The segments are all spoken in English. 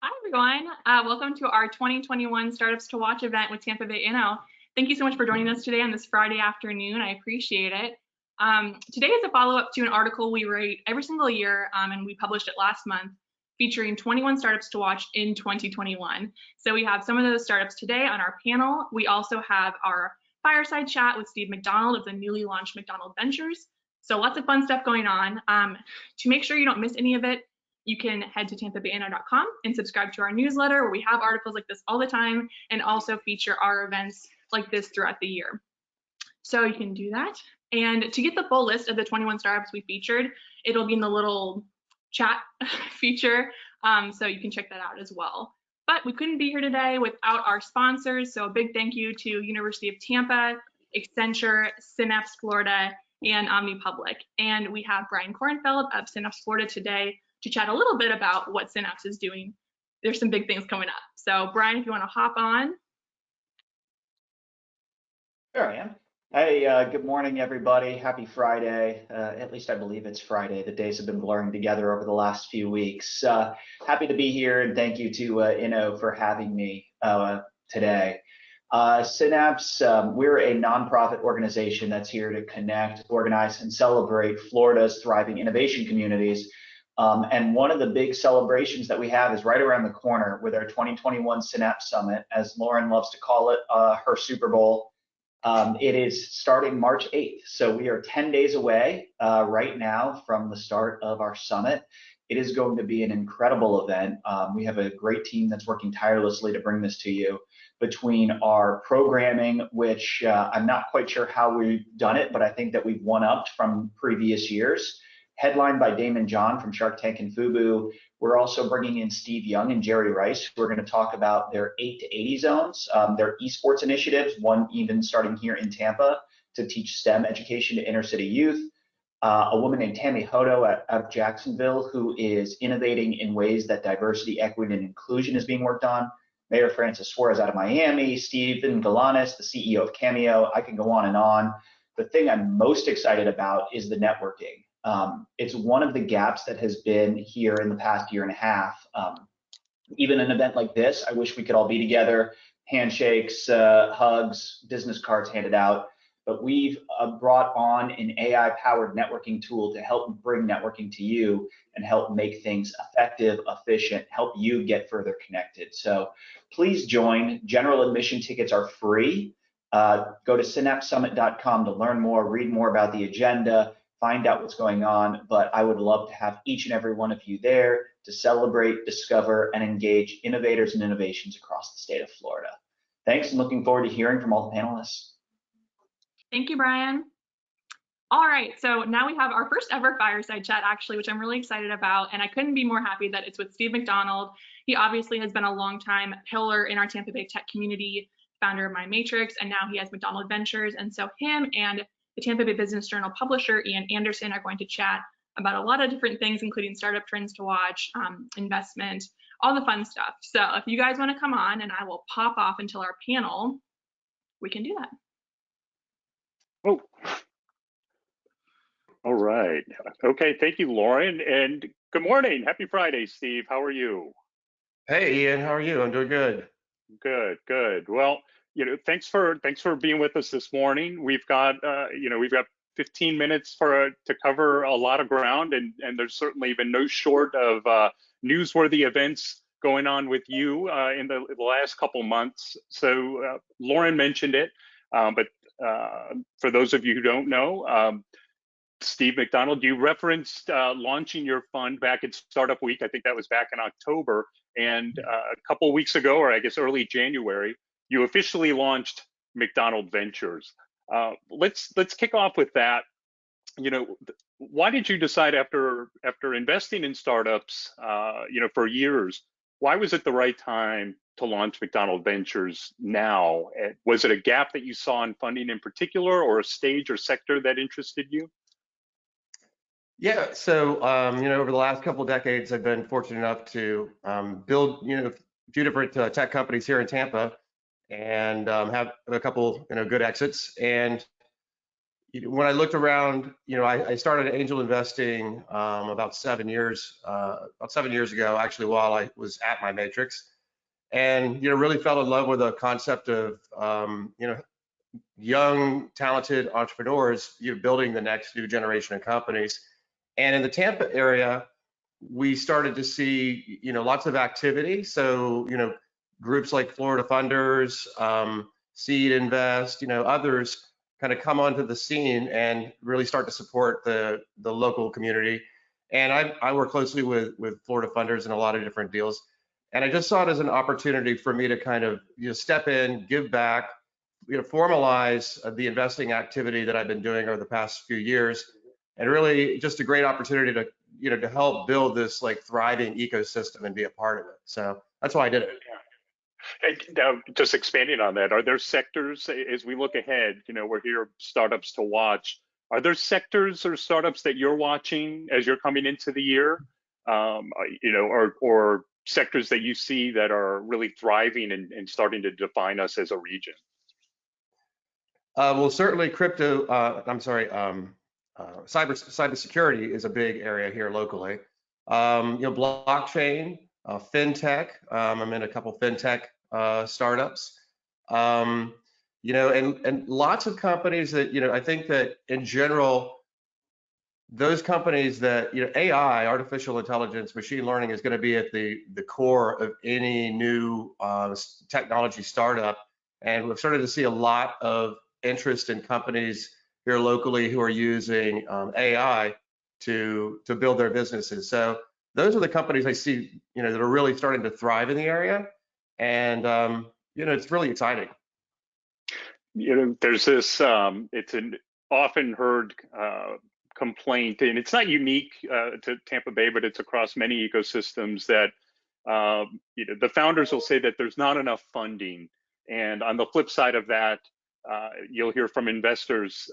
Hi, everyone. Welcome to our 2021 Startups to Watch event with Tampa Bay Inno. Thank you so much for joining us today on this Friday afternoon. I appreciate it. Today is a follow-up to an article we write every single year, and we published it last month, featuring 21 startups to watch in 2021. So we have some of those startups today on our panel. We also have our Fireside chat with Steve MacDonald of the newly launched MacDonald Ventures. So lots of fun stuff going on. To make sure you don't miss any of it, you can head to tampabayinno.com and subscribe to our newsletter where we have articles like this all the time and also feature our events like this throughout the year. So you can do that. And to get the full list of the 21 startups we featured, it'll be in the little chat feature, so you can check that out as well. But we couldn't be here today without our sponsors, so a big thank you to University of Tampa, Accenture, Synapse Florida, and OmniPublic. And we have Brian Kornfeld of Synapse Florida today to chat a little bit about what Synapse is doing. There's some big things coming up. So Brian, if you want to hop on. There I am. Hey, good morning, everybody. Happy Friday. At least I believe it's Friday. The days have been blurring together over the last few weeks. Happy to be here, and thank you to Inno for having me today. Synapse, we're a nonprofit organization that's here to connect, organize, and celebrate Florida's thriving innovation communities. And one of the big celebrations that we have is right around the corner with our 2021 Synapse Summit, as Lauren loves to call it, her Super Bowl. It is starting March 8th, so we are 10 days away right now from the start of our summit. It is going to be an incredible event. We have a great team that's working tirelessly to bring this to you, between our programming, which I'm not quite sure how we've done it, but I think that we've one-upped from previous years. Headlined by Damon John from Shark Tank and FUBU. We're also bringing in Steve Young and Jerry Rice, who are going to talk about their 8 to 80 zones, their esports initiatives, one even starting here in Tampa to teach STEM education to inner city youth. A woman named Tammy Hodo out of Jacksonville, who is innovating in ways that diversity, equity, and inclusion is being worked on. Mayor Francis Suarez out of Miami, Stephen Galanis, the CEO of Cameo. I can go on and on. The thing I'm most excited about is the networking. It's one of the gaps that has been here in the past year and a half. Even an event like this, I wish we could all be together, handshakes, hugs, business cards handed out. But we've brought on an AI-powered networking tool to help bring networking to you and help make things effective, efficient, help you get further connected. So please join. General admission tickets are free. Go to synapsesummit.com to learn more, read more about the agenda, find out what's going on, but I would love to have each and every one of you there to celebrate, discover, and engage innovators and innovations across the state of Florida. Thanks, and looking forward to hearing from all the panelists. Thank you, Brian. All right, so now we have our first ever Fireside chat, actually, which I'm really excited about, and I couldn't be more happy that it's with Steve MacDonald. He obviously has been a long-time pillar in our Tampa Bay tech community, founder of myMatrixx, and now he has MacDonald Ventures, and so him and the Tampa Bay Business Journal publisher, Ian Anderson, are going to chat about a lot of different things, including startup trends to watch, investment, all the fun stuff. So if you guys want to come on, and I will pop off until our panel, we can do that. Oh, all right. Okay, thank you, Lauren, and good morning. Happy Friday, Steve. How are you? Hey, Ian, how are you? I'm doing good. Good, good. Well, thanks for being with us this morning. We've got 15 minutes to cover a lot of ground, and there's certainly been no short of newsworthy events going on with you in the last couple months. So Lauren mentioned it, but for those of you who don't know, Steve MacDonald, you referenced launching your fund back at Startup Week. I think that was back in October. And a couple of weeks ago, or I guess early January, you officially launched MacDonald Ventures. Let's kick off with that. Why did you decide after investing in startups, for years, why was it the right time to launch MacDonald Ventures now? Was it a gap that you saw in funding in particular, or a stage or sector that interested you? Yeah, so over the last couple of decades, I've been fortunate enough to build a few different tech companies here in Tampa, and have a couple good exits. And when I looked around, I started angel investing about 7 years ago, actually, while I was at myMatrixx, and really fell in love with the concept of young, talented entrepreneurs, building the next new generation of companies. And in the Tampa area, we started to see, lots of activity. So, groups like Florida Funders, Seed Invest, others kind of come onto the scene and really start to support the local community. And I work closely with Florida Funders in a lot of different deals. And I just saw it as an opportunity for me to kind of step in, give back, formalize the investing activity that I've been doing over the past few years, and really just a great opportunity to to help build this like thriving ecosystem and be a part of it. So that's why I did it. And now, just expanding on that, are there sectors, as we look ahead, we're here startups to watch, are there sectors or startups that you're watching as you're coming into the year, or sectors that you see that are really thriving and starting to define us as a region? Well, certainly cybersecurity is a big area here locally. Blockchain, fintech. I'm in a couple fintech startups. And lots of companies that I think that in general, those companies that AI, artificial intelligence, machine learning is going to be at the core of any new technology startup. And we've started to see a lot of interest in companies here locally who are using AI to build their businesses. So those are the companies I see that are really starting to thrive in the area, and it's really exciting. There's this it's an often heard complaint, and it's not unique to Tampa Bay, but it's across many ecosystems, that the founders will say that there's not enough funding, and on the flip side of that, you'll hear from investors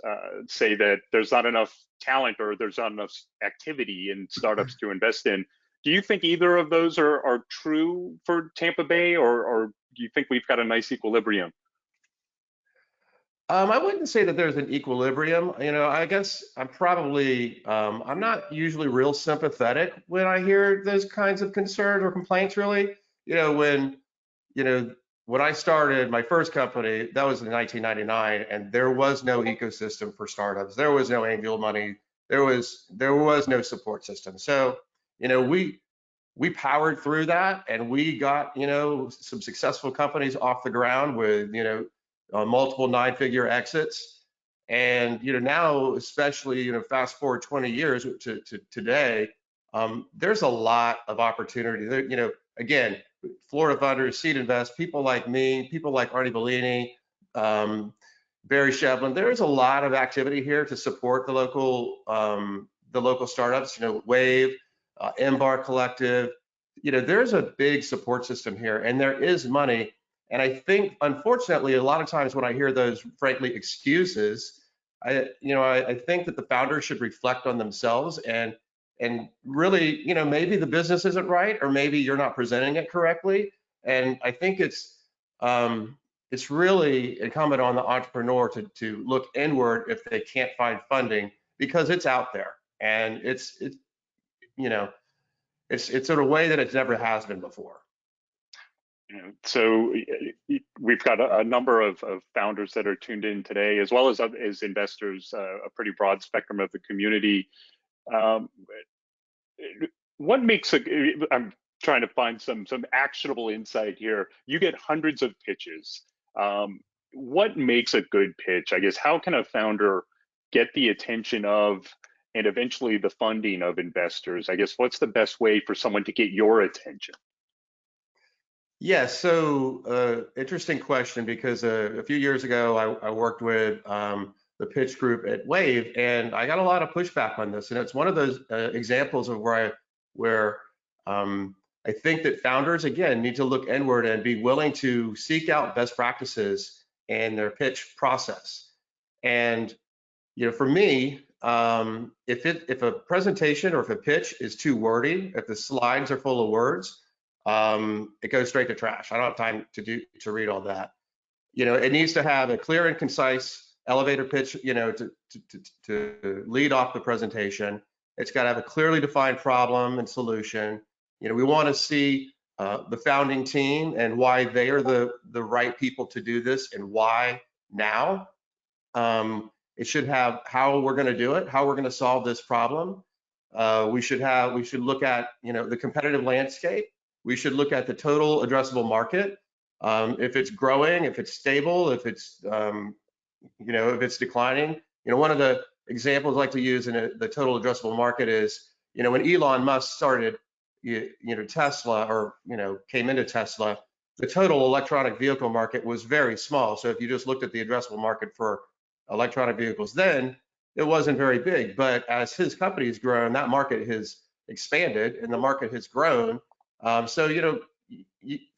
say that there's not enough talent or there's not enough activity in startups to invest in. Do you think either of those are true for Tampa Bay, or do you think we've got a nice equilibrium? I wouldn't say that there's an equilibrium. I guess I'm not usually real sympathetic when I hear those kinds of concerns or complaints, really. When I started my first company, that was in 1999, and there was no ecosystem for startups. There was no angel money. There was no support system. So, we powered through that, and we got, some successful companies off the ground with, multiple 9-figure exits. And, now, especially, fast forward 20 years to today, there's a lot of opportunity there. Again, Florida Funders, Seed Invest, people like me, people like Arnie Bellini, Barry Shevlin. There's a lot of activity here to support the local startups. Wave, Embar Collective. There's a big support system here, and there is money. And I think, unfortunately, a lot of times when I hear those, frankly, excuses, I think that the founders should reflect on themselves and really, maybe the business isn't right, or maybe you're not presenting it correctly. And I think it's really incumbent on the entrepreneur to look inward if they can't find funding, because it's out there, and it's in a way that it never has been before. So we've got a number of founders that are tuned in today, as well as investors, a pretty broad spectrum of the community. What makes I'm trying to find some actionable insight here. You get hundreds of pitches. What makes a good pitch? I guess, how can a founder get the attention of, and eventually the funding of, investors? I guess, what's the best way for someone to get your attention? Yeah, so interesting question, because a few years ago, I worked with the pitch group at Wave, and I got a lot of pushback on this. And it's one of those examples of where I think that founders, again, need to look inward and be willing to seek out best practices in their pitch process. And for me, if a presentation or if a pitch is too wordy, if the slides are full of words, it goes straight to trash. I don't have time to read all that. It needs to have a clear and concise elevator pitch, to lead off the presentation. It's got to have a clearly defined problem and solution. We want to see the founding team and why they are the right people to do this and why now. It should have how we're going to do it, how we're going to solve this problem. We should look at, the competitive landscape. We should look at the total addressable market. If it's growing, if it's stable, if it's, if it's declining. One of the examples I like to use in the total addressable market is, when Elon Musk started, Tesla, or, came into Tesla, the total electronic vehicle market was very small. So if you just looked at the addressable market for electronic vehicles then, it wasn't very big. But as his company has grown, that market has expanded and the market has grown. So,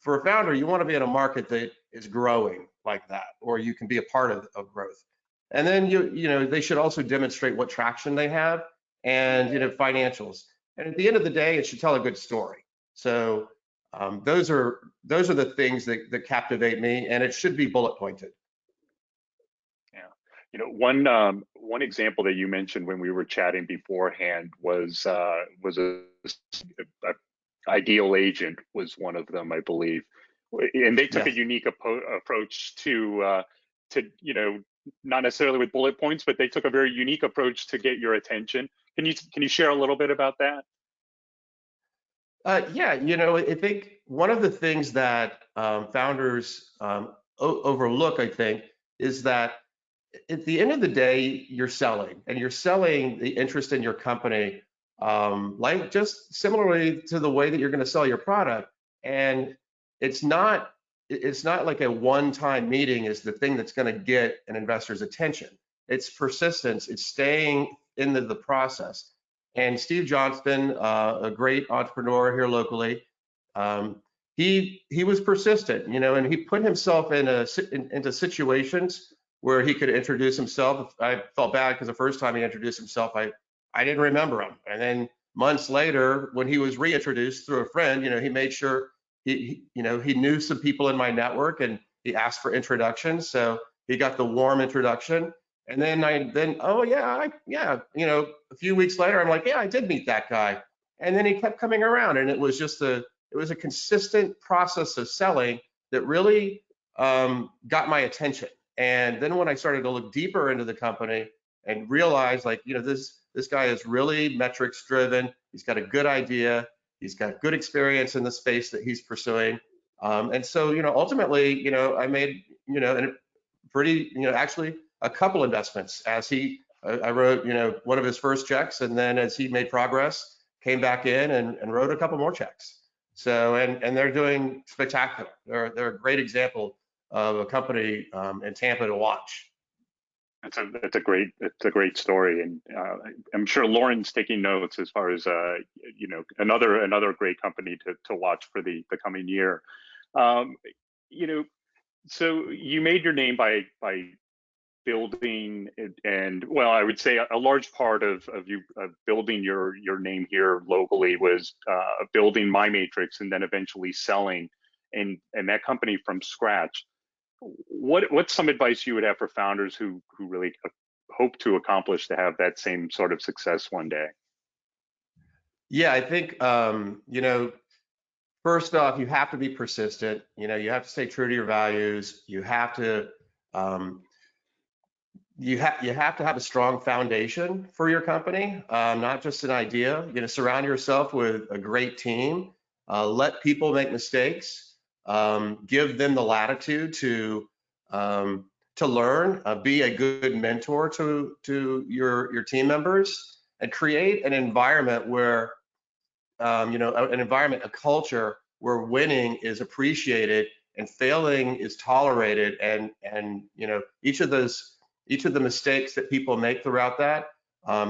for a founder, you want to be in a market that is growing like that, or you can be a part of growth. And then they should also demonstrate what traction they have and financials. And at the end of the day, it should tell a good story. So those are the things that captivate me, and it should be bullet pointed. Yeah, one example that you mentioned when we were chatting beforehand was a Ideal Agent was one of them, I believe, and they took a unique approach to not necessarily with bullet points, but they took a very unique approach to get your attention. Can you share a little bit about that? Yeah, I think one of the things that founders overlook, I think, is that at the end of the day, you're selling the interest in your company, like just similarly to the way that you're going to sell your product. And it's not like a one-time meeting is the thing that's going to get an investor's attention. It's persistence. It's staying into the process. And Steve Johnston, a great entrepreneur here locally, he was persistent, and he put himself into situations where he could introduce himself. I felt bad because the first time he introduced himself, I didn't remember him. And then months later, when he was reintroduced through a friend, he made sure he knew some people in my network, and he asked for introductions. So he got the warm introduction. And then a few weeks later, I'm like, yeah, I did meet that guy. And then he kept coming around, and it was a consistent process of selling that really got my attention. And then when I started to look deeper into the company and realize, like, this guy is really metrics driven. He's got a good idea. He's got good experience in the space that he's pursuing. And so, ultimately, I made, actually a couple investments as I wrote, one of his first checks. And then as he made progress, came back in and wrote a couple more checks. So, and they're doing spectacular. They're a great example of a company in Tampa to watch. It's a great story, and I'm sure Lauren's taking notes as far as another great company to watch for the coming year. So you made your name by building it, and well, I would say a large part of building your name here locally was building myMatrixx and then eventually selling and that company from scratch. What's some advice you would have for founders who really hope to accomplish to have that same sort of success one day? Yeah, I think first off, you have to be persistent. You have to stay true to your values. You have to have a strong foundation for your company, not just an idea. Surround yourself with a great team. Let people make mistakes. Give them the latitude to learn. Be a good mentor to your team members, and create an environment where a culture where winning is appreciated and failing is tolerated, and each of the mistakes that people make throughout that,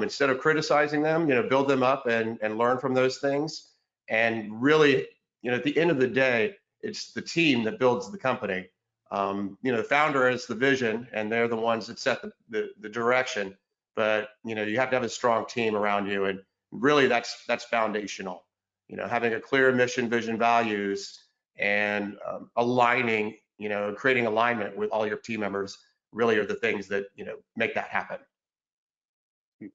instead of criticizing them, build them up and learn from those things. And really, at the end of the day, it's the team that builds the company. The founder has the vision, and they're the ones that set the direction. But you have to have a strong team around you, and really that's foundational. Having a clear mission, vision, values, and aligning, creating alignment with all your team members. really are the things that, you know, make that happen.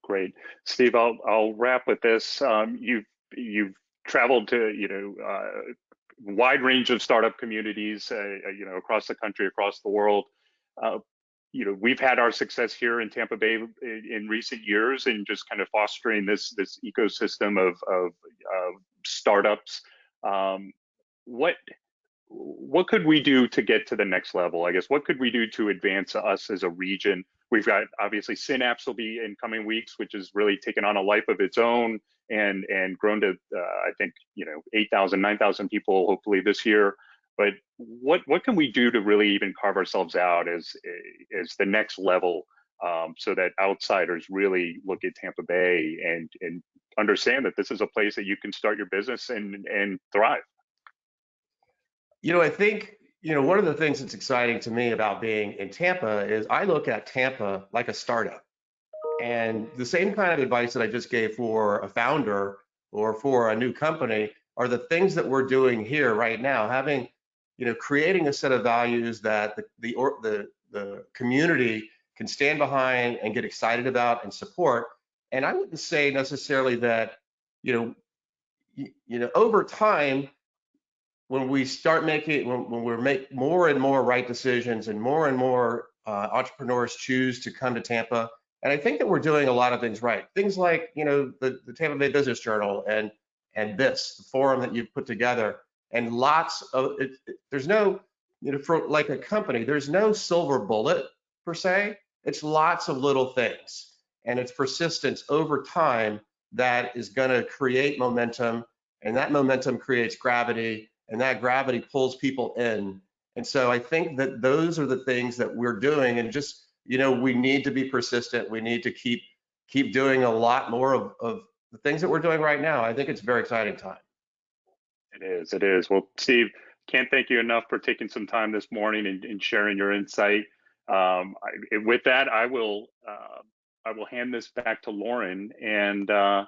Great, Steve. I'll wrap with this. You've traveled to, you know, wide range of startup communities, you know, across the country, across the world. You know, we've had our success here in Tampa Bay in recent years, and just kind of fostering this ecosystem of startups. What could we do to get to the next level? I guess, what could we do to advance us as a region? We've got, obviously, Synapse will be in coming weeks, which has really taken on a life of its own and grown to, I think, you know, 8,000, 9,000 people, hopefully this year. But what can we do to really even carve ourselves out as the next level, so that outsiders really look at Tampa Bay and understand that this is a place that you can start your business and thrive? You know, I think, you know, one of the things that's exciting to me about being in Tampa is I look at Tampa like a startup. And the same kind of advice that I just gave for a founder or for a new company are the things that we're doing here right now, having, you know, creating a set of values that the community can stand behind and get excited about and support. And I wouldn't say necessarily that, you know, over time, when we start making, when we make more and more right decisions and more entrepreneurs choose to come to Tampa, and I think that we're doing a lot of things right. Things like, you know, the Tampa Bay Business Journal and the forum that you've put together, and lots of there's no, you know, for like a company, there's no silver bullet per se. It's lots of little things, and it's persistence over time that is going to create momentum, and that momentum creates gravity, and that gravity pulls people in. And so I think that those are the things that we're doing, and just, you know, we need to be persistent. We need to keep doing a lot more of the things that we're doing right now. I think it's a very exciting time. It is. Well, Steve, can't thank you enough for taking some time this morning and sharing your insight. With that, I will hand this back to Lauren and go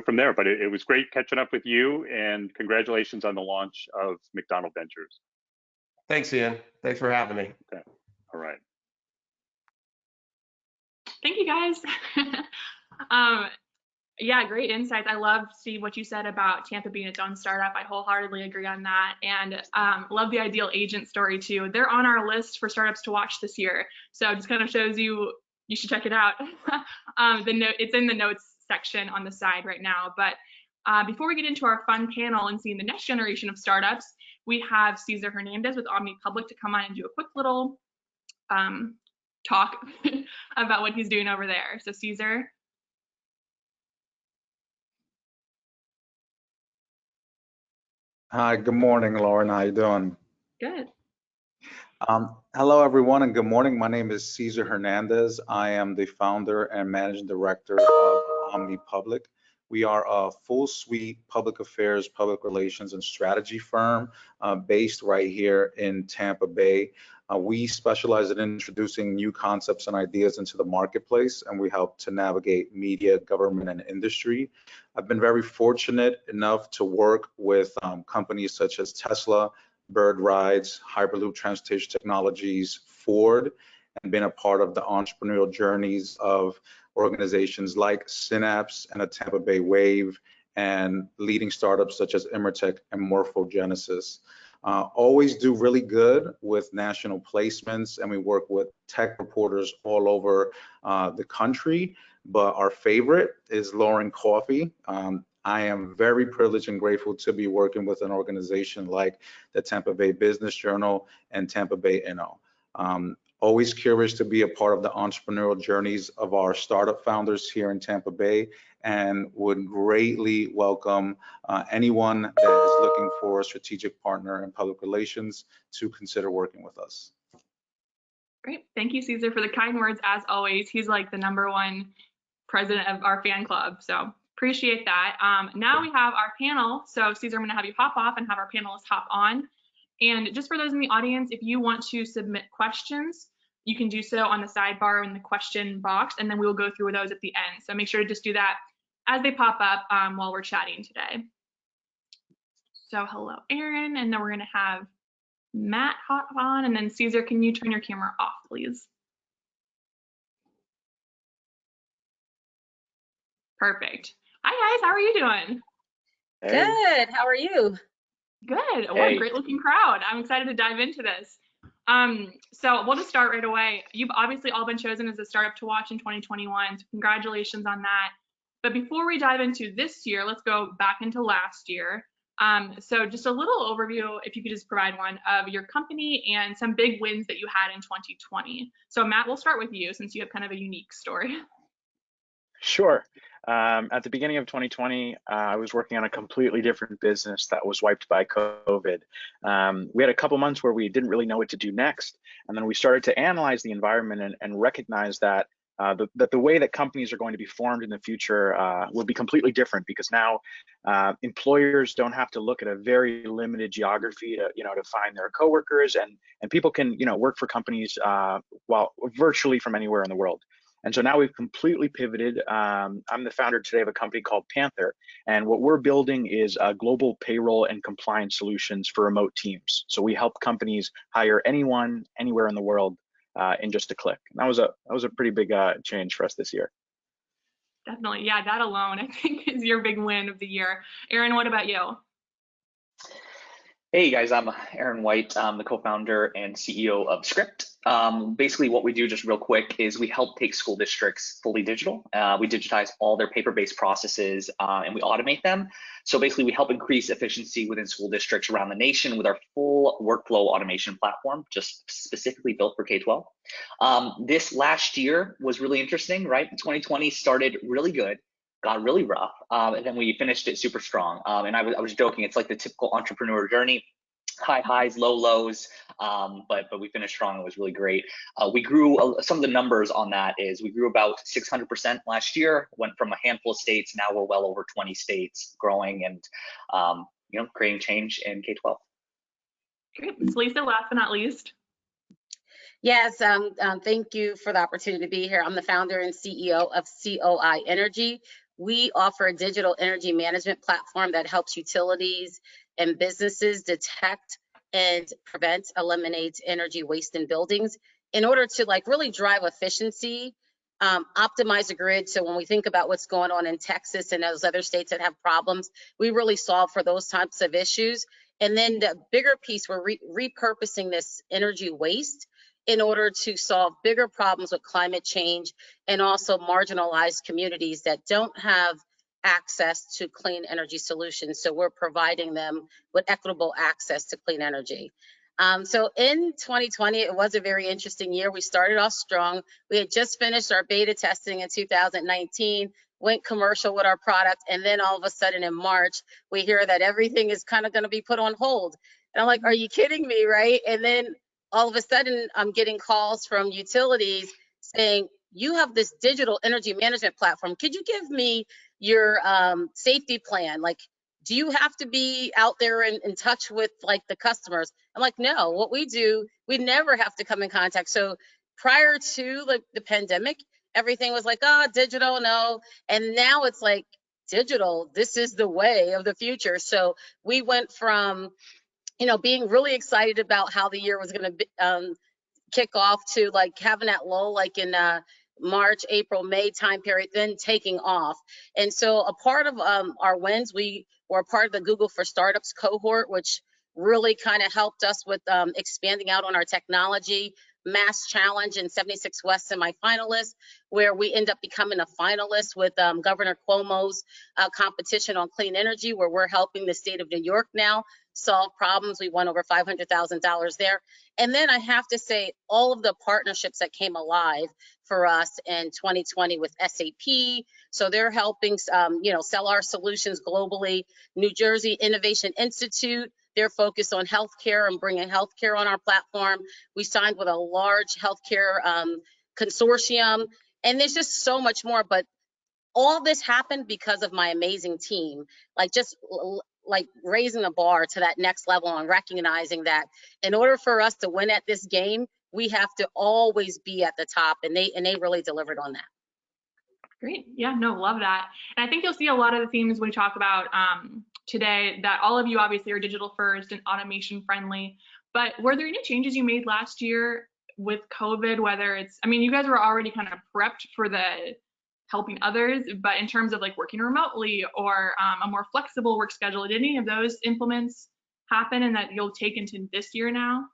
from there. But it was great catching up with you, and congratulations on the launch of MacDonald Ventures. Thanks, Ian. Thanks for having me. Okay. All right. Thank you, guys. Yeah, great insights. I love, Steve, what you said about Tampa being its own startup. I wholeheartedly agree on that. And love the Ideal Agent story too. They're on our list for startups to watch this year. So it just kind of shows you should check it out. It's in the notes section on the side right now. But before we get into our fun panel and seeing the next generation of startups, we have Cesar Hernandez with Omni Public to come on and do a quick little talk about what he's doing over there. So Cesar. Hi, good morning, Lauren. How you doing? Good. Hello, everyone, and good morning. My name is Cesar Hernandez. I am the founder and managing director of Omni Public. We are a full suite public affairs, public relations, and strategy firm based right here in Tampa Bay. We specialize in introducing new concepts and ideas into the marketplace, and we help to navigate media, government, and industry. I've been very fortunate enough to work with companies such as Tesla, Bird Rides, Hyperloop Transportation Technologies, Ford, and been a part of the entrepreneurial journeys of organizations like Synapse and a Tampa Bay Wave, and leading startups such as Immertech and Morphogenesis. Always do really good with national placements, and we work with tech reporters all over the country, but our favorite is Lauren Coffee. I am very privileged and grateful to be working with an organization like the Tampa Bay Business Journal and Tampa Bay Inno. Always curious to be a part of the entrepreneurial journeys of our startup founders here in Tampa Bay, and would greatly welcome anyone that is looking for a strategic partner in public relations to consider working with us. Great. Thank you, Cesar, for the kind words. As always, he's like the #1 president of our fan club. So appreciate that. Now we have our panel. So Cesar, I'm going to have you hop off and have our panelists hop on. And just for those in the audience, if you want to submit questions, you can do so on the sidebar in the question box, and then we will go through those at the end. So make sure to just do that as they pop up while we're chatting today. So hello, Aaron, and then we're going to have Matt hop on, and then Cesar, can you turn your camera off, please? Perfect. Hi guys, how are you doing? Hey. Good. How are you? Good. What a Hey. great looking crowd. I'm excited to dive into this. So we'll just start right away. You've obviously all been chosen as a startup to watch in 2021, so congratulations on that. But before we dive into this year, let's go back into last year. So just a little overview, if you could just provide one, of your company and some big wins that you had in 2020. So Matt, we'll start with you since you have kind of a unique story. Sure. At the beginning of 2020, I was working on a completely different business that was wiped by COVID. We had a couple months where we didn't really know what to do next, and then we started to analyze the environment and recognize that the way that companies are going to be formed in the future will be completely different, because now employers don't have to look at a very limited geography to find their coworkers, and people can work for companies virtually from anywhere in the world. And so now we've completely pivoted. I'm the founder today of a company called Panther, and what we're building is global payroll and compliance solutions for remote teams. So we help companies hire anyone, anywhere in the world in just a click. And that was a pretty big change for us this year. Definitely, yeah, that alone I think is your big win of the year. Aaron, what about you? Hey guys, I'm Aaron White. I'm the co-founder and CEO of Script. Basically what we do, just real quick, is we help take school districts fully digital. We digitize all their paper-based processes and we automate them. So basically we help increase efficiency within school districts around the nation with our full workflow automation platform, just specifically built for K-12. This last year was really interesting, right? 2020 started really good, got really rough, and then we finished it super strong. And I was joking, it's like the typical entrepreneur journey, high highs, low lows, but we finished strong. It was really great. We grew, some of the numbers on that is we grew about 600% last year, went from a handful of states, now we're well over 20 states, growing and creating change in K-12. Great. SaLisa, last but not least. Yes, thank you for the opportunity to be here. I'm the founder and CEO of COI Energy. We offer a digital energy management platform that helps utilities and businesses detect and eliminate energy waste in buildings in order to really drive efficiency, optimize the grid. So when we think about what's going on in Texas and those other states that have problems, we really solve for those types of issues. And then the bigger piece, we're repurposing this energy waste in order to solve bigger problems with climate change and also marginalized communities that don't have access to clean energy solutions. So we're providing them with equitable access to clean energy. So in 2020, it was a very interesting year. We started off strong. We had just finished our beta testing in 2019, went commercial with our product, and then all of a sudden in March, we hear that everything is kind of going to be put on hold. And I'm like, are you kidding me, right? And then all of a sudden, I'm getting calls from utilities saying, you have this digital energy management platform. Could you give me your safety plan? Like, do you have to be out there in touch with the customers? I'm like, no, what we do, we never have to come in contact. So prior to the pandemic, everything was like, oh, digital, no. And now it's like, digital, this is the way of the future. So we went from being really excited about how the year was going to kick off to having that lull in March, April, May time period, then taking off. And so a part of our wins, we were part of the Google for Startups cohort, which really kind of helped us with expanding out on our technology. Mass Challenge and 76 West semifinalists, where we end up becoming a finalist with Governor Cuomo's competition on clean energy, where we're helping the state of New York now solve problems. We won over $500,000 there. And then I have to say, all of the partnerships that came alive for us in 2020 with SAP. So they're helping, sell our solutions globally. New Jersey Innovation Institute, they're focused on healthcare and bringing healthcare on our platform. We signed with a large healthcare consortium, and there's just so much more. But all this happened because of my amazing team, raising the bar to that next level and recognizing that in order for us to win at this game, we have to always be at the top, and they really delivered on that. Great. Yeah, no, love that. And I think you'll see a lot of the themes we talk about today, that all of you obviously are digital first and automation friendly, But were there any changes you made last year with COVID, whether it's, I mean, you guys were already kind of prepped for the helping others, but in terms of like working remotely or a more flexible work schedule, did any of those implements happen and that you'll take into this year now?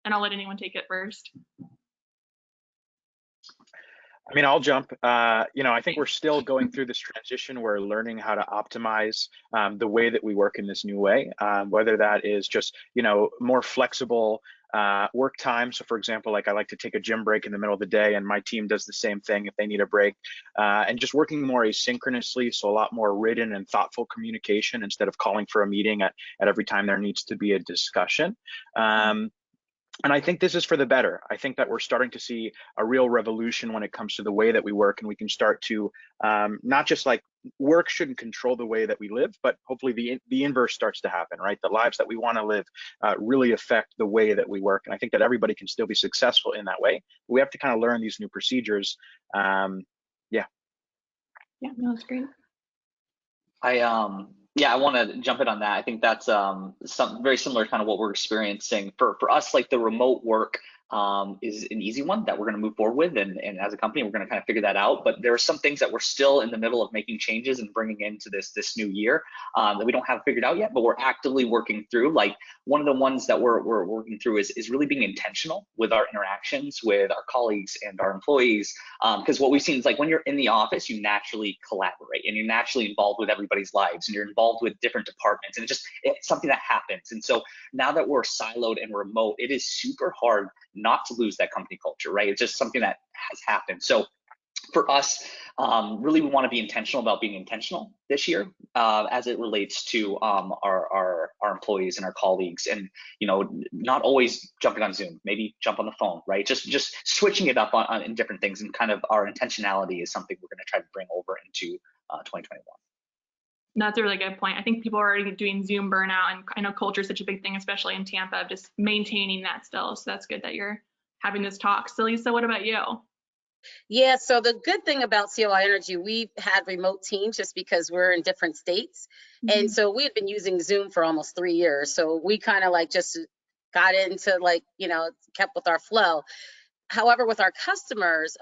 And I'll let anyone take it first. I mean, I'll jump. I think we're still going through this transition. We're learning how to optimize the way that we work in this new way, whether that is just, more flexible work time. So for example, like I like to take a gym break in the middle of the day, and my team does the same thing if they need a break, and just working more asynchronously. So a lot more written and thoughtful communication instead of calling for a meeting at every time there needs to be a discussion. And I think this is for the better. I think that we're starting to see a real revolution when it comes to the way that we work, and we can start to not just like work shouldn't control the way that we live, but hopefully the inverse starts to happen, right? The lives that we want to live really affect the way that we work. And I think that everybody can still be successful in that way. We have to kind of learn these new procedures. Yeah, no, that's great. I want to jump in on that. I think that's some very similar to kind of what we're experiencing. For us, like the remote work is an easy one that we're going to move forward with, and as a company, we're going to kind of figure that out. But there are some things that we're still in the middle of making changes and bringing into this new year that we don't have figured out yet, but we're actively working through. Like one of the ones that we're working through is really being intentional with our interactions with our colleagues and our employees, because what we've seen is like when you're in the office, you naturally collaborate and you're naturally involved with everybody's lives and you're involved with different departments, and it's something that happens. And so now that we're siloed and remote, it is super hard not to lose that company culture, right? It's just something that has happened. So for us, really, we want to be intentional about being intentional this year as it relates to our employees and our colleagues, and not always jumping on Zoom. Maybe jump on the phone, right? Just switching it up in different things, and kind of our intentionality is something we're going to try to bring over into 2021. That's a really good point. I think people are already doing Zoom burnout, and I know culture is such a big thing, especially in Tampa, of just maintaining that still. So that's good that you're having this talk. SaLisa, what about you? Yeah, so the good thing about COI Energy, we've had remote teams just because we're in different states. Mm-hmm. And so we've been using Zoom for almost 3 years. So we kind of like just got into like, kept with our flow. However, with our customers,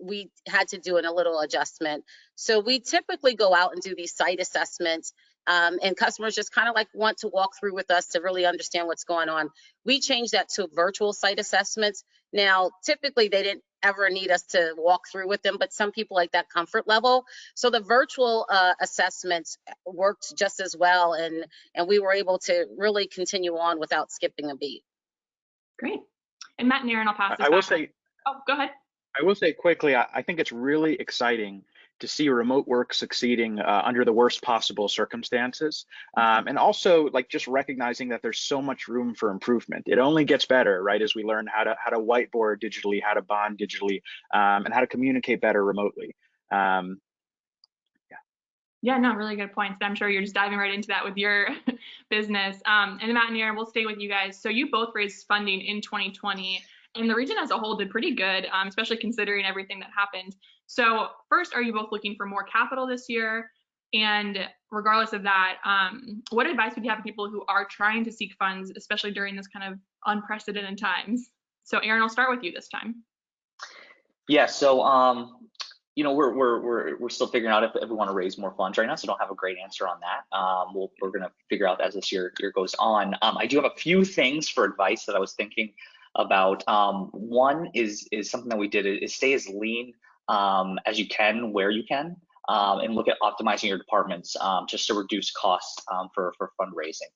we had to do a little adjustment. So we typically go out and do these site assessments, and customers just kind of like want to walk through with us to really understand what's going on. We changed that to virtual site assessments. Now, typically they didn't ever need us to walk through with them, but some people like that comfort level. So the virtual assessments worked just as well, and we were able to really continue on without skipping a beat. Great. And Matt and Aaron, I'll pass this I will say, oh, go ahead. I will say quickly, I think it's really exciting to see remote work succeeding under the worst possible circumstances. And also like just recognizing that there's so much room for improvement. It only gets better, right? As we learn how to whiteboard digitally, how to bond digitally, and how to communicate better remotely. Yeah, no, really good points. I'm sure you're just diving right into that with your business. And Matt and Aaron, we'll stay with you guys. So you both raised funding in 2020, and the region as a whole did pretty good, especially considering everything that happened. So first, are you both looking for more capital this year? And regardless of that, what advice would you have for people who are trying to seek funds, especially during this kind of unprecedented times? So Aaron, I'll start with you this time. Yeah, so we're still figuring out if we want to raise more funds right now, so don't have a great answer on that. We're going to figure out as this year goes on. I do have a few things for advice that I was thinking about. One is something that we did is stay as lean as you can where you can, and look at optimizing your departments just to reduce costs for fundraising.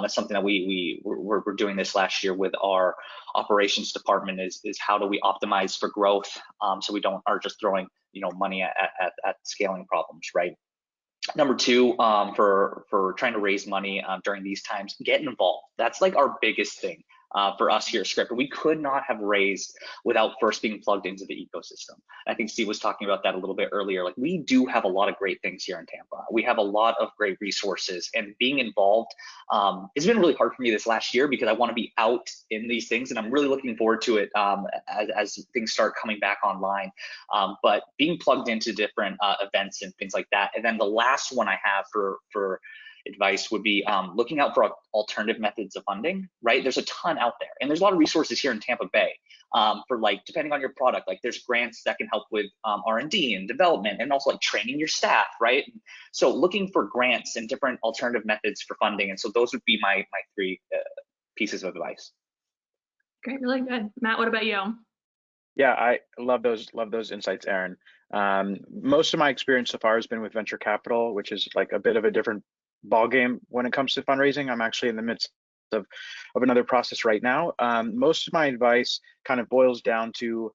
That's something that we're doing this last year with our operations department is how do we optimize for growth, so we are just throwing money at scaling problems, right? Number two, for trying to raise money during these times, get involved. That's like our biggest thing for us here at Script. We could not have raised without first being plugged into the ecosystem. I think Steve was talking about that a little bit earlier. Like we do have a lot of great things here in Tampa. We have a lot of great resources, and being involved, it's been really hard for me this last year because I want to be out in these things, and I'm really looking forward to it as things start coming back online. But being plugged into different events and things like that. And then the last one I have for advice would be looking out for alternative methods of funding, right? There's a ton out there, and there's a lot of resources here in Tampa Bay for like, depending on your product, like there's grants that can help with R&D and development, and also like training your staff, right? So looking for grants and different alternative methods for funding. And so those would be my three pieces of advice. Great, really good. Matt, what about you? Yeah, I love those insights, Aaron. Most of my experience so far has been with venture capital, which is like a bit of a different ballgame when it comes to fundraising. I'm actually in the midst of another process right now. Most of my advice kind of boils down to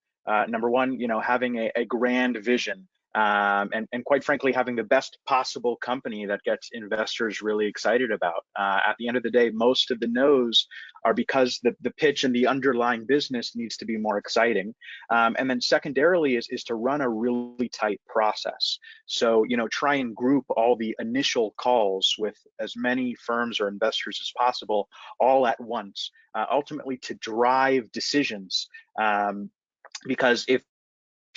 number one, having a grand vision. And quite frankly, having the best possible company that gets investors really excited about. At the end of the day, most of the no's are because the pitch and the underlying business needs to be more exciting. And then secondarily is to run a really tight process. So, try and group all the initial calls with as many firms or investors as possible all at once, ultimately to drive decisions. Because if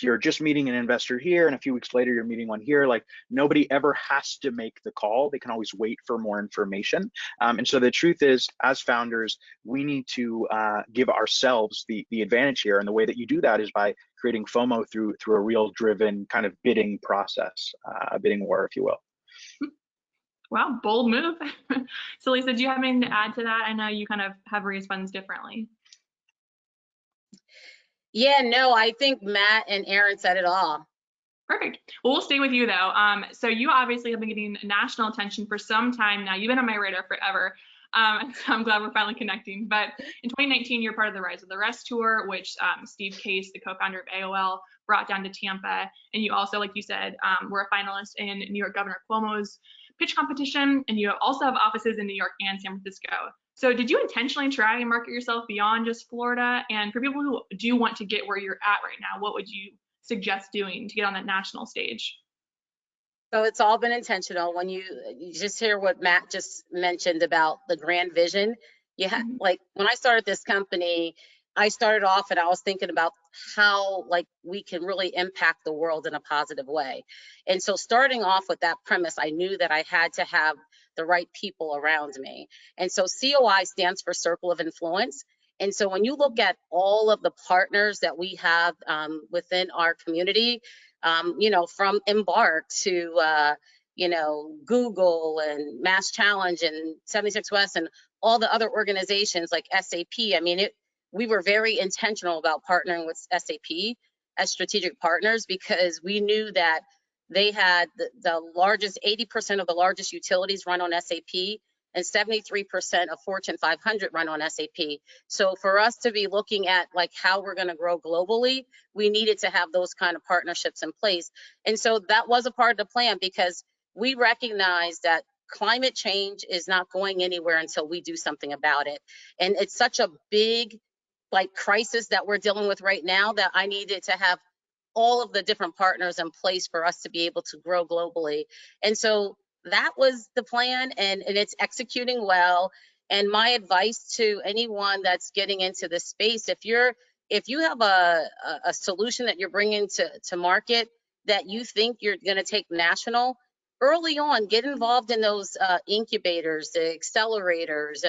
you're just meeting an investor here and a few weeks later you're meeting one here, like nobody ever has to make the call. They can always wait for more information. And so the truth is, as founders, we need to give ourselves the advantage here. And the way that you do that is by creating FOMO through a real driven kind of bidding process, a bidding war, if you will. Wow, bold move. SaLisa, do you have anything to add to that? I know you kind of have raised funds differently. Yeah, no, I think Matt and Aaron said it all. Perfect. Well, we'll stay with you though. So you obviously have been getting national attention for some time now. You've been on my radar forever. So I'm glad we're finally connecting. But in 2019, you're part of the Rise of the Rest tour, which Steve Case, the co-founder of AOL, brought down to Tampa. And you also, like you said, were a finalist in New York Governor Cuomo's pitch competition. And you also have offices in New York and San Francisco. So did you intentionally try and market yourself beyond just Florida? And for people who do want to get where you're at right now, what would you suggest doing to get on that national stage? So it's all been intentional. When you just hear what Matt just mentioned about the grand vision, like when I started this company, I started off and I was thinking about how like we can really impact the world in a positive way. And so starting off with that premise, I knew that I had to have the right people around me. And so COI stands for Circle of Influence. And so when you look at all of the partners that we have within our community, from Embark to, Google and Mass Challenge and 76 West and all the other organizations like SAP, I mean, we were very intentional about partnering with SAP as strategic partners because we knew that they had the largest, 80% of the largest utilities run on SAP and 73% of Fortune 500 run on SAP. So for us to be looking at like how we're going to grow globally, we needed to have those kind of partnerships in place. And so that was a part of the plan because we recognize that climate change is not going anywhere until we do something about it. And it's such a big like crisis that we're dealing with right now that I needed to have all of the different partners in place for us to be able to grow globally. And so that was the plan, and it's executing well. And my advice to anyone that's getting into this space, if you have a solution that you're bringing to market that you think you're going to take national, early on, get involved in those incubators, the accelerators,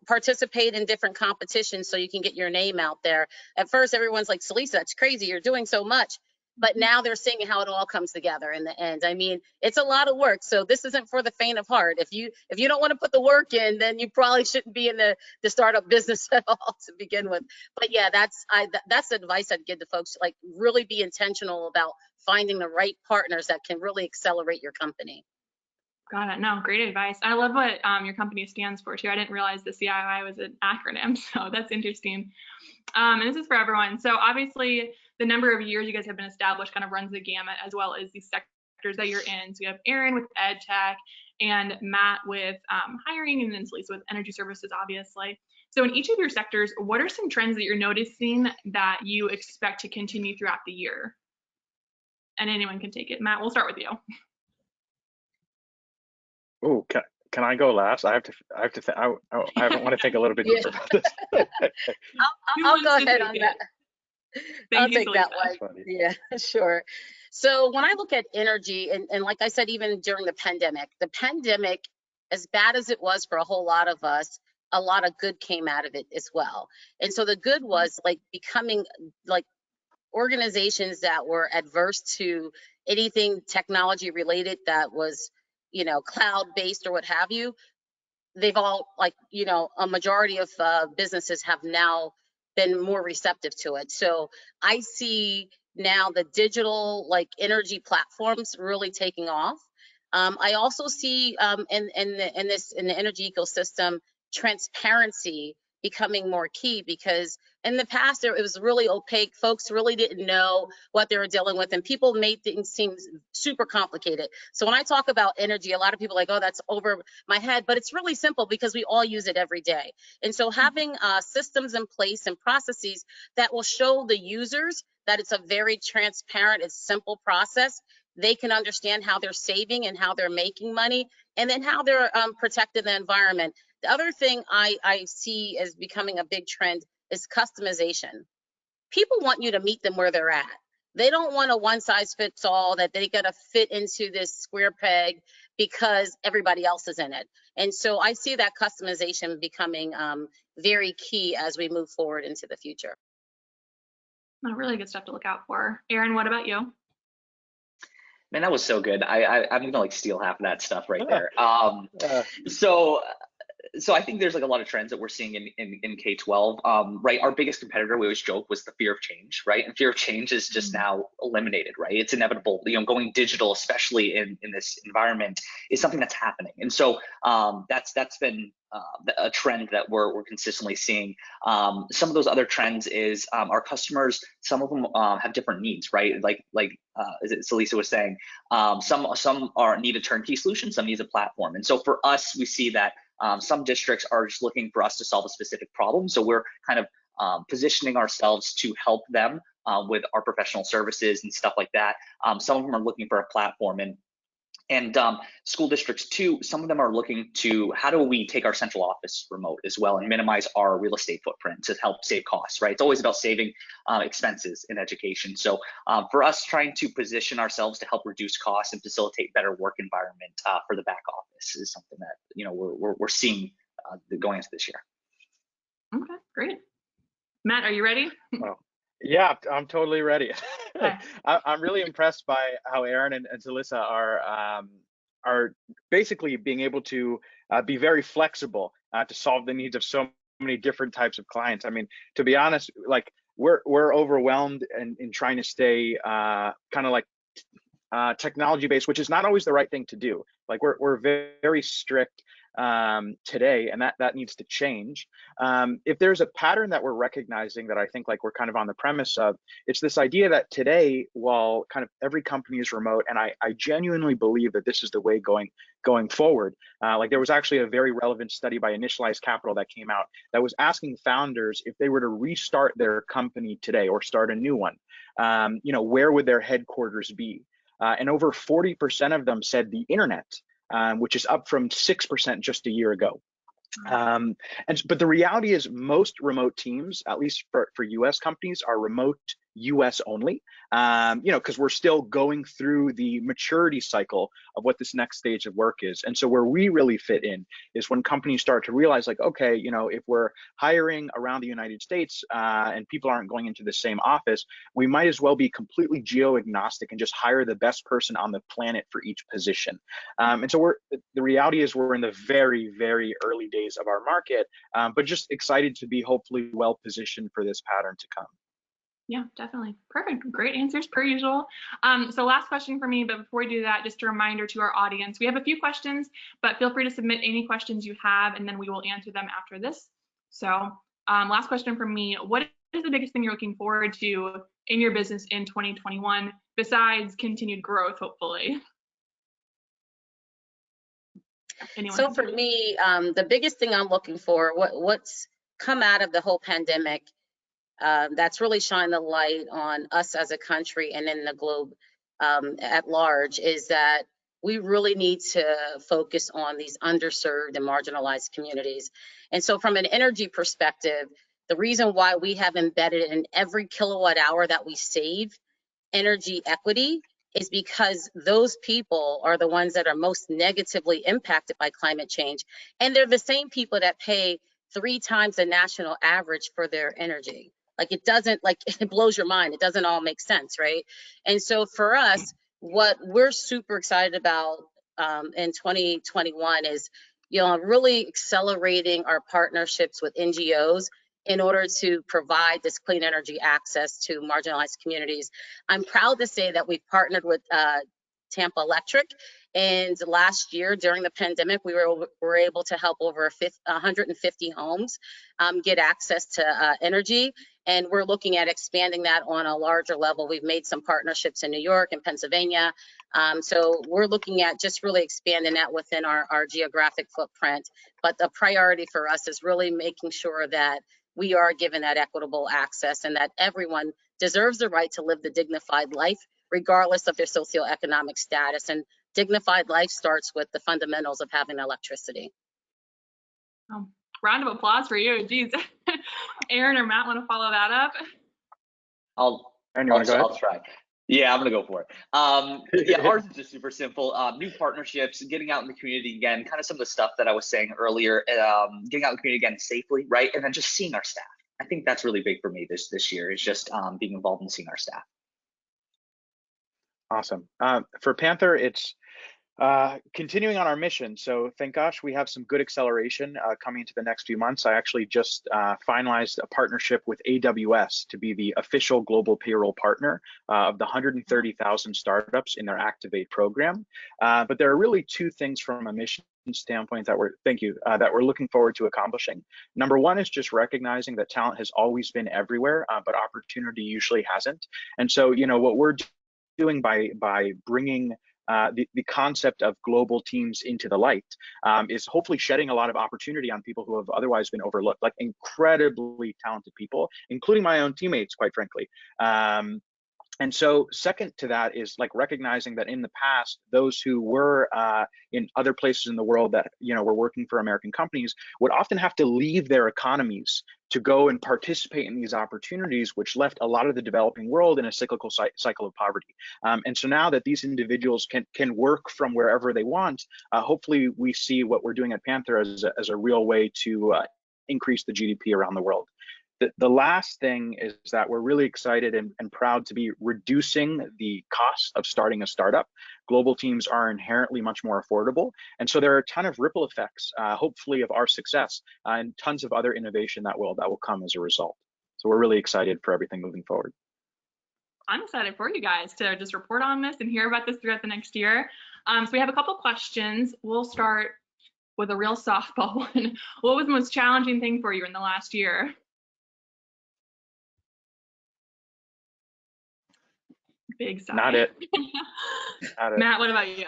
participate in different competitions so you can get your name out there. At first, everyone's like, SaLisa, that's crazy. You're doing so much. But now they're seeing how it all comes together in the end. I mean, it's a lot of work. So this isn't for the faint of heart. If you don't want to put the work in, then you probably shouldn't be in the startup business at all to begin with. But yeah, that's the advice I'd give to folks. Like really be intentional about finding the right partners that can really accelerate your company. Got it. No, great advice. I love what your company stands for too. I didn't realize the CII was an acronym, so that's interesting. And this is for everyone. So obviously the number of years you guys have been established kind of runs the gamut, as well as these sectors that you're in. So you have Aaron with ed tech and Matt with hiring, and then SaLisa with energy services, obviously. So in each of your sectors, what are some trends that you're noticing that you expect to continue throughout the year? And anyone can take it. Matt, we'll start with you. Oh, can I go last? I want to think a little bit deeper about this. I'll go ahead on that. I'll take that one. Funny. Yeah, sure. So when I look at energy, and like I said, even during the pandemic, as bad as it was for a whole lot of us, a lot of good came out of it as well. And so the good was like becoming like organizations that were adverse to anything technology related that was, you know, cloud based or what have you. They've all, like, you know, a majority of businesses have now been more receptive to it. So I see now the digital like energy platforms really taking off. I also see in the energy ecosystem, transparency becoming more key, because in the past it was really opaque. Folks really didn't know what they were dealing with, and people made things seem super complicated. So when I talk about energy, a lot of people are like, oh, that's over my head, but it's really simple because we all use it every day. And so having systems in place and processes that will show the users that it's a very transparent, it's simple process. They can understand how they're saving and how they're making money, and then how they're protecting the environment. The other thing I see as becoming a big trend is customization. People want you to meet them where they're at. They don't want a one size fits all that they gotta fit into this square peg because everybody else is in it. And so I see that customization becoming very key as we move forward into the future. Really good stuff to look out for. Aaron, what about you? Man, that was so good. I'm gonna like steal half of that stuff right there. So I think there's like a lot of trends that we're seeing in K-12, right? Our biggest competitor, we always joke, was the fear of change, right? And fear of change is just now eliminated, right? It's inevitable. You know, going digital, especially in this environment, is something that's happening. And so that's been a trend that we're consistently seeing. Some of those other trends is our customers, some of them have different needs, right? Like as SaLisa was saying, some need a turnkey solution, some need a platform. And so for us, we see that some districts are just looking for us to solve a specific problem. So we're kind of positioning ourselves to help them with our professional services and stuff like that. Some of them are looking for a platform, and school districts too, some of them are looking to, how do we take our central office remote as well and minimize our real estate footprint to help save costs, right? It's always about saving expenses in education. So for us, trying to position ourselves to help reduce costs and facilitate better work environment for the back office is something that, you know, we're seeing going into this year. Okay, great. Matt, are you ready? Oh. Yeah, I'm totally ready. Okay. I'm really impressed by how Aaron and SaLisa are basically being able to be very flexible to solve the needs of so many different types of clients. I mean, to be honest, like we're overwhelmed in trying to stay kind of like technology based, which is not always the right thing to do. Like we're very strict today, and that needs to change. If there's a pattern that we're recognizing that I think like we're kind of on the premise of, it's this idea that today, while kind of every company is remote, and I genuinely believe that this is the way going forward. Like there was actually a very relevant study by Initialized Capital that came out that was asking founders if they were to restart their company today or start a new one, you know, where would their headquarters be? And over 40% of them said the internet, which is up from 6% just a year ago. But the reality is most remote teams, at least for US companies, are remote US only, you know, because we're still going through the maturity cycle of what this next stage of work is. And so where we really fit in is when companies start to realize like, okay, you know, if we're hiring around the United States and people aren't going into the same office, we might as well be completely geo-agnostic and just hire the best person on the planet for each position. And so the reality is we're in the very, very early days of our market, but just excited to be hopefully well positioned for this pattern to come. Yeah, definitely. Perfect. Great answers per usual. So last question for me, but before we do that, just a reminder to our audience, we have a few questions, but feel free to submit any questions you have, and then we will answer them after this. So last question from me, what is the biggest thing you're looking forward to in your business in 2021, besides continued growth, hopefully? So for me, the biggest thing I'm looking for, what's come out of the whole pandemic, that's really shined the light on us as a country and in the globe at large, is that we really need to focus on these underserved and marginalized communities. And so from an energy perspective, the reason why we have embedded in every kilowatt hour that we save energy equity is because those people are the ones that are most negatively impacted by climate change. And they're the same people that pay 3 times the national average for their energy. Like it doesn't, like it blows your mind. It doesn't all make sense, right? And so for us, what we're super excited about in 2021 is, really accelerating our partnerships with NGOs in order to provide this clean energy access to marginalized communities. I'm proud to say that we've partnered with Tampa Electric, and last year during the pandemic, we were able to help over 150 homes get access to energy, and we're looking at expanding that on a larger level. We've made some partnerships in New York and Pennsylvania, so we're looking at just really expanding that within our geographic footprint. But the priority for us is really making sure that we are given that equitable access and that everyone deserves the right to live the dignified life, regardless of their socioeconomic status. And dignified life starts with the fundamentals of having electricity. Round of applause for you. Geez. Aaron or Matt want to follow that up? I'll try. Yeah, I'm gonna go for it. Yeah, ours is just super simple. New partnerships, getting out in the community again, kind of some of the stuff that I was saying earlier, getting out in the community again safely, right? And then just seeing our staff. I think that's really big for me this year, is just being involved in seeing our staff. Awesome. For Panther, it's continuing on our mission. So thank gosh we have some good acceleration coming into the next few months. I actually just finalized a partnership with AWS to be the official global payroll partner of the 130,000 startups in their Activate program. But there are really 2 things from a mission standpoint that we're looking forward to accomplishing. Number 1 is just recognizing that talent has always been everywhere, but opportunity usually hasn't. And so, what we're doing by bringing the concept of global teams into the light is hopefully shedding a lot of opportunity on people who have otherwise been overlooked, like incredibly talented people, including my own teammates, quite frankly. And so second to that is like recognizing that in the past, those who were in other places in the world that, were working for American companies would often have to leave their economies to go and participate in these opportunities, which left a lot of the developing world in a cyclical cycle of poverty. And so now that these individuals can work from wherever they want, hopefully we see what we're doing at Panther as a real way to increase the GDP around the world. The last thing is that we're really excited and proud to be reducing the cost of starting a startup. Global teams are inherently much more affordable. And so there are a ton of ripple effects, hopefully, of our success and tons of other innovation that will come as a result. So we're really excited for everything moving forward. I'm excited for you guys to just report on this and hear about this throughout the next year. So we have a couple questions. We'll start with a real softball one. What was the most challenging thing for you in the last year? Big sigh. Not it. Not it. Matt, what about you?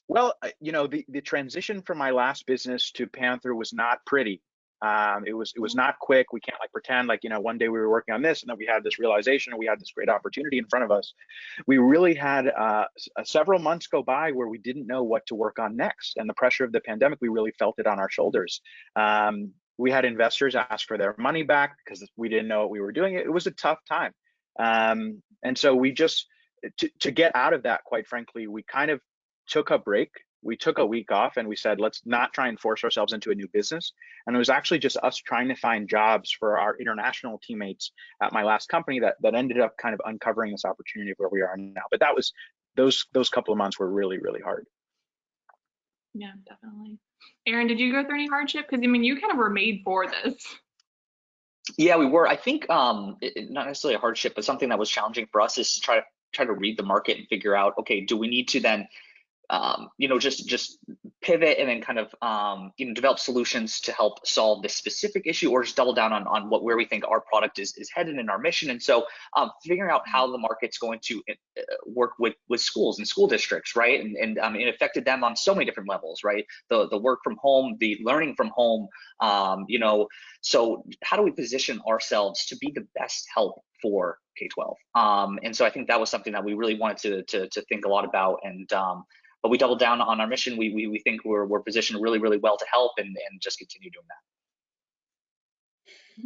Well, the transition from my last business to Panther was not pretty. It was not quick. We can't pretend one day we were working on this and then we had this realization and we had this great opportunity in front of us. We really had several months go by where we didn't know what to work on next, and the pressure of the pandemic, we really felt it on our shoulders. We had investors ask for their money back because we didn't know what we were doing. It was a tough time. And so we just, to get out of that, quite frankly, we kind of took a break. We took a week off and we said, let's not try and force ourselves into a new business. And it was actually just us trying to find jobs for our international teammates at my last company that ended up kind of uncovering this opportunity of where we are now. But that was, those couple of months were really, really hard. Yeah, definitely. Aaron, did you go through any hardship? Because you kind of were made for this. Yeah, we were. I think not necessarily a hardship, but something that was challenging for us is to try to read the market and figure out, okay, do we need to then just pivot and then kind of develop solutions to help solve this specific issue, or just double down on where we think our product is headed in our mission. And so figuring out how the market's going to work with schools and school districts, right? And it affected them on so many different levels, right? The work from home, the learning from home, so how do we position ourselves to be the best help for K-12? And so I think that was something that we really wanted to think a lot about. And but we doubled down on our mission. We think we're positioned really, really well to help and just continue doing that.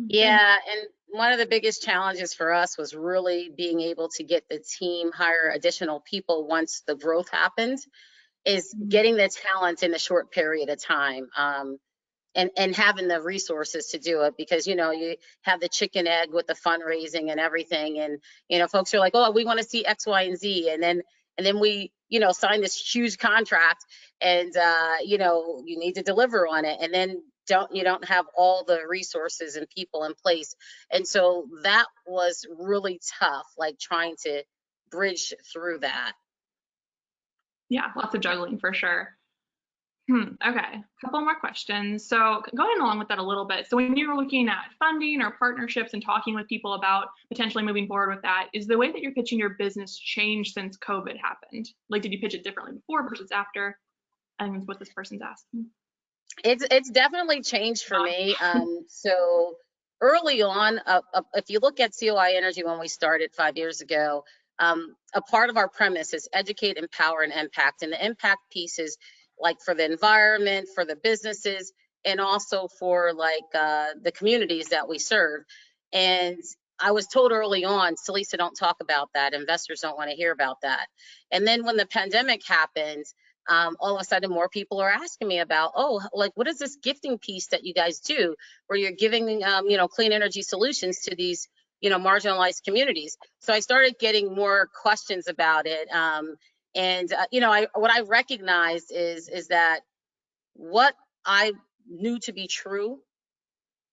Yeah, one of the biggest challenges for us was really being able to get the team, hire additional people once the growth happened, is getting the talent in a short period of time. And having the resources to do it, because you have the chicken egg with the fundraising and everything, and folks are like, oh, we want to see X, Y, and Z, and then we sign this huge contract, and you need to deliver on it, and then you don't have all the resources and people in place, and so that was really tough, like trying to bridge through that. Yeah, lots of juggling for sure. Okay, a couple more questions. So going along with that a little bit, so when you're looking at funding or partnerships and talking with people about potentially moving forward with that, is the way that you're pitching your business changed since COVID happened? Like, did you pitch it differently before versus after? I think that's what this person's asking. It's definitely changed for me. So early on, if you look at COI Energy when we started 5 years ago, a part of our premise is educate, empower, and impact. And the impact piece is like for the environment, for the businesses, and also for like the communities that we serve. And I was told early on, SaLisa, don't talk about that. Investors don't want to hear about that. And then when the pandemic happened, all of a sudden more people are asking me about, oh, like what is this gifting piece that you guys do where you're giving, clean energy solutions to these, marginalized communities. So I started getting more questions about it. What I recognized is that what I knew to be true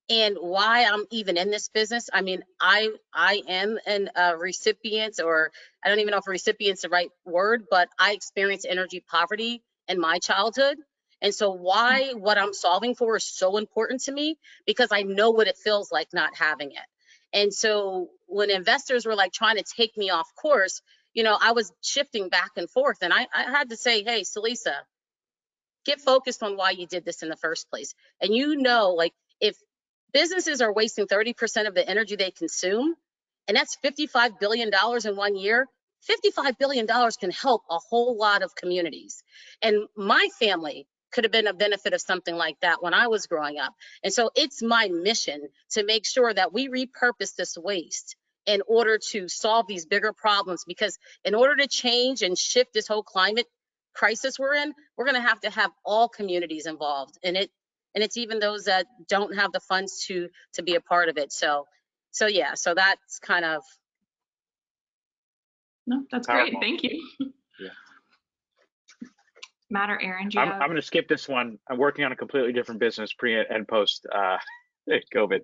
and why I'm even in this business. I mean, I am a recipient, or I don't even know if recipient's the right word, but I experienced energy poverty in my childhood. And so why what I'm solving for is so important to me, because I know what it feels like not having it. And so when investors were like trying to take me off course, I was shifting back and forth, and I had to say, hey, SaLisa, get focused on why you did this in the first place. And like if businesses are wasting 30% of the energy they consume, and that's $55 billion in 1 year, $55 billion can help a whole lot of communities. And my family could have been a benefit of something like that when I was growing up. And so it's my mission to make sure that we repurpose this waste in order to solve these bigger problems, because in order to change and shift this whole climate crisis we're in, we're going to have all communities involved, and it's even those that don't have the funds to be a part of it. So that's kind of. No, that's great. Thank you. Yeah. Matt or Aaron, I'm going to skip this one. I'm working on a completely different business pre and post COVID.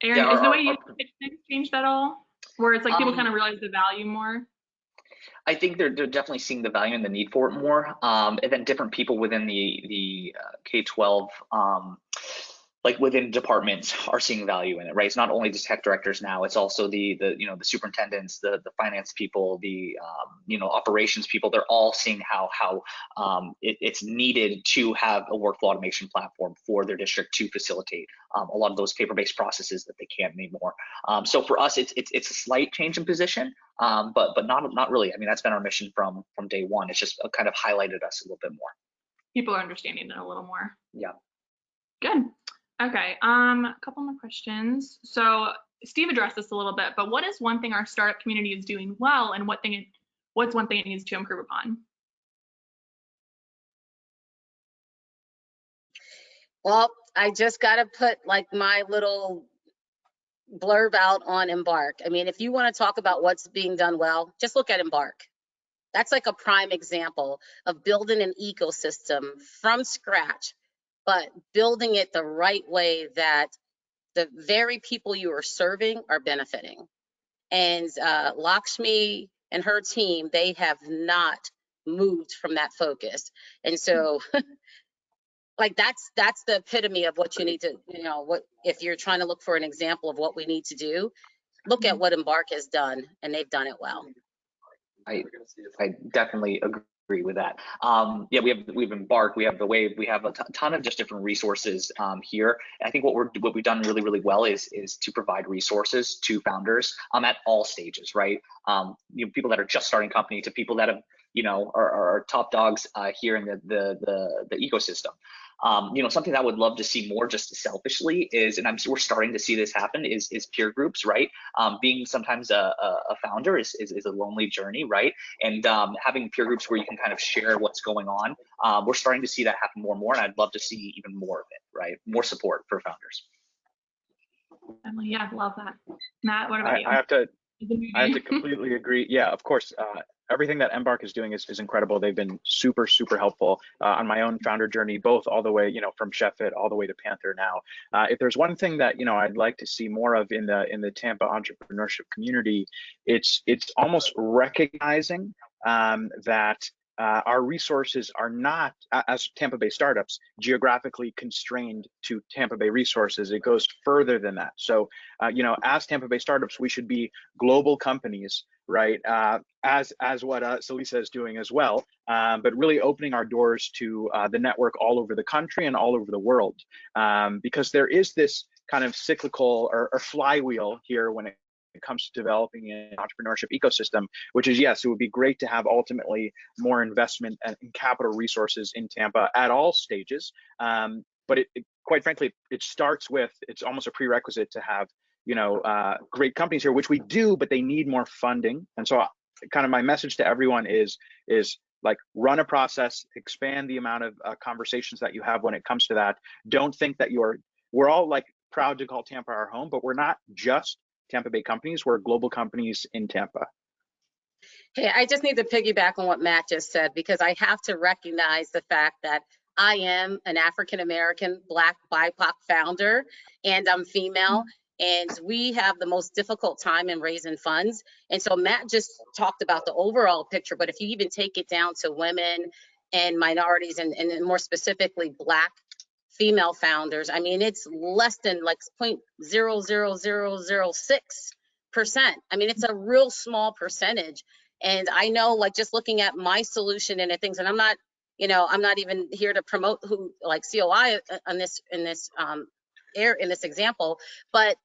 Aaron, is the way you pitch things changed at all? Where it's like people kind of realize the value more? I think they're definitely seeing the value and the need for it more. And then different people within the K-12, like within departments, are seeing value in it, right? It's not only the tech directors now; it's also the superintendents, the finance people, the operations people. They're all seeing how it's needed to have a workflow automation platform for their district to facilitate a lot of those paper-based processes that they can't anymore. So for us, it's a slight change in position, but not really. I mean, that's been our mission from day one. It's just kind of highlighted us a little bit more. People are understanding it a little more. Yeah. Good. Okay. A couple more questions. So Steve addressed this a little bit, but what is one thing our startup community is doing well, and what's one thing it needs to improve upon? Well, I just got to put like my little blurb out on Embark. I mean, if you want to talk about what's being done well, just look at Embark. That's like a prime example of building an ecosystem from scratch, but building it the right way that the very people you are serving are benefiting. And Lakshmi and her team, they have not moved from that focus. And so like that's the epitome of what you need to, what if you're trying to look for an example of what we need to do, look at what Embark has done, and they've done it well. I definitely agree with that. Yeah, we've Embark, we have the Wave, we have a ton of just different resources here. And I think what we've done really well is to provide resources to founders at all stages, right? People that are just starting company to people that have are top dogs here in the ecosystem. Something that I would love to see more, just selfishly, is, and we're starting to see this happen, is peer groups, right? Being sometimes a founder is a lonely journey, right? And having peer groups where you can kind of share what's going on, we're starting to see that happen more and more, and I'd love to see even more of it, right? More support for founders. Emily, yeah, I love that. Matt, what about you? I have to completely agree. Yeah, of course. Everything that Embark is doing is incredible. They've been super, super helpful on my own founder journey, both all the way, from Chefit all the way to Panther now. If there's one thing that, I'd like to see more of in the Tampa entrepreneurship community, it's almost recognizing that our resources are not, as Tampa Bay startups, geographically constrained to Tampa Bay resources. It goes further than that. So, as Tampa Bay startups, we should be global companies, right? As what SaLisa is doing as well, but really opening our doors to the network all over the country and all over the world, because there is this kind of cyclical or flywheel here when it comes to developing an entrepreneurship ecosystem, which is, yes, it would be great to have ultimately more investment and capital resources in Tampa at all stages. But quite frankly, it starts with, it's almost a prerequisite to have, great companies here, which we do, but they need more funding. And so kind of my message to everyone is like, run a process, expand the amount of conversations that you have when it comes to that. Don't think that we're all like proud to call Tampa our home, but we're not just Tampa Bay companies, we're global companies in Tampa. Hey, I just need to piggyback on what Matt just said, because I have to recognize the fact that I am an African-American Black BIPOC founder, and I'm female, and we have the most difficult time in raising funds. And so Matt just talked about the overall picture, but if you even take it down to women and minorities, and more specifically Black female founders, I mean, it's less than like 0.00006%. I mean, it's a real small percentage. And I know, like, just looking at my solution and the things, and I'm not even here to promote who, like, COI on this, in this example, but